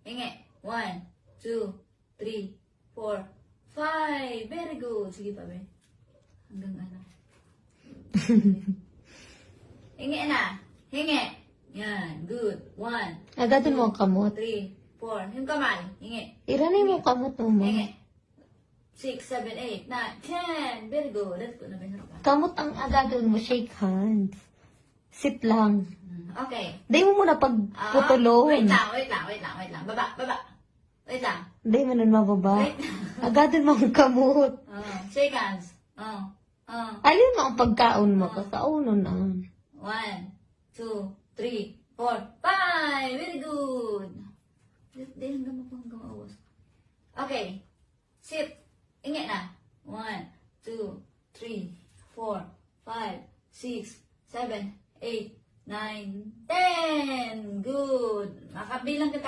Hingi. 1, 2, 3, 4, 5. Very good. Sige pa, be. Hanggang ano. Hingi na. Hingi. Yan. Good. 1, Agad mo ang kamot. 3, 4. Yung kamay. Hingi. Iranay mo ang kamot mo, ma. Hingi. 6, 7, 8, 9, 10. Very good. Let's go na, be. Kamot ang agagawin mo, shake hands. Sit lang. Okay. Day mo muna pagputulong. Wait lang. Baba. Wait lang. Day mo nun mababa. Wait. Agad mo ang kamot. Shake hands. Alin mo ang pagkaon mo? Kasauno na. 1, 2, 3, 4, 5. Very good. Day, hanggang maawas. Okay. Sit. Ingat na. 1, 2, 3, 4, 5, 6, 7, 8, 9, 10. Good. Makabilang kita.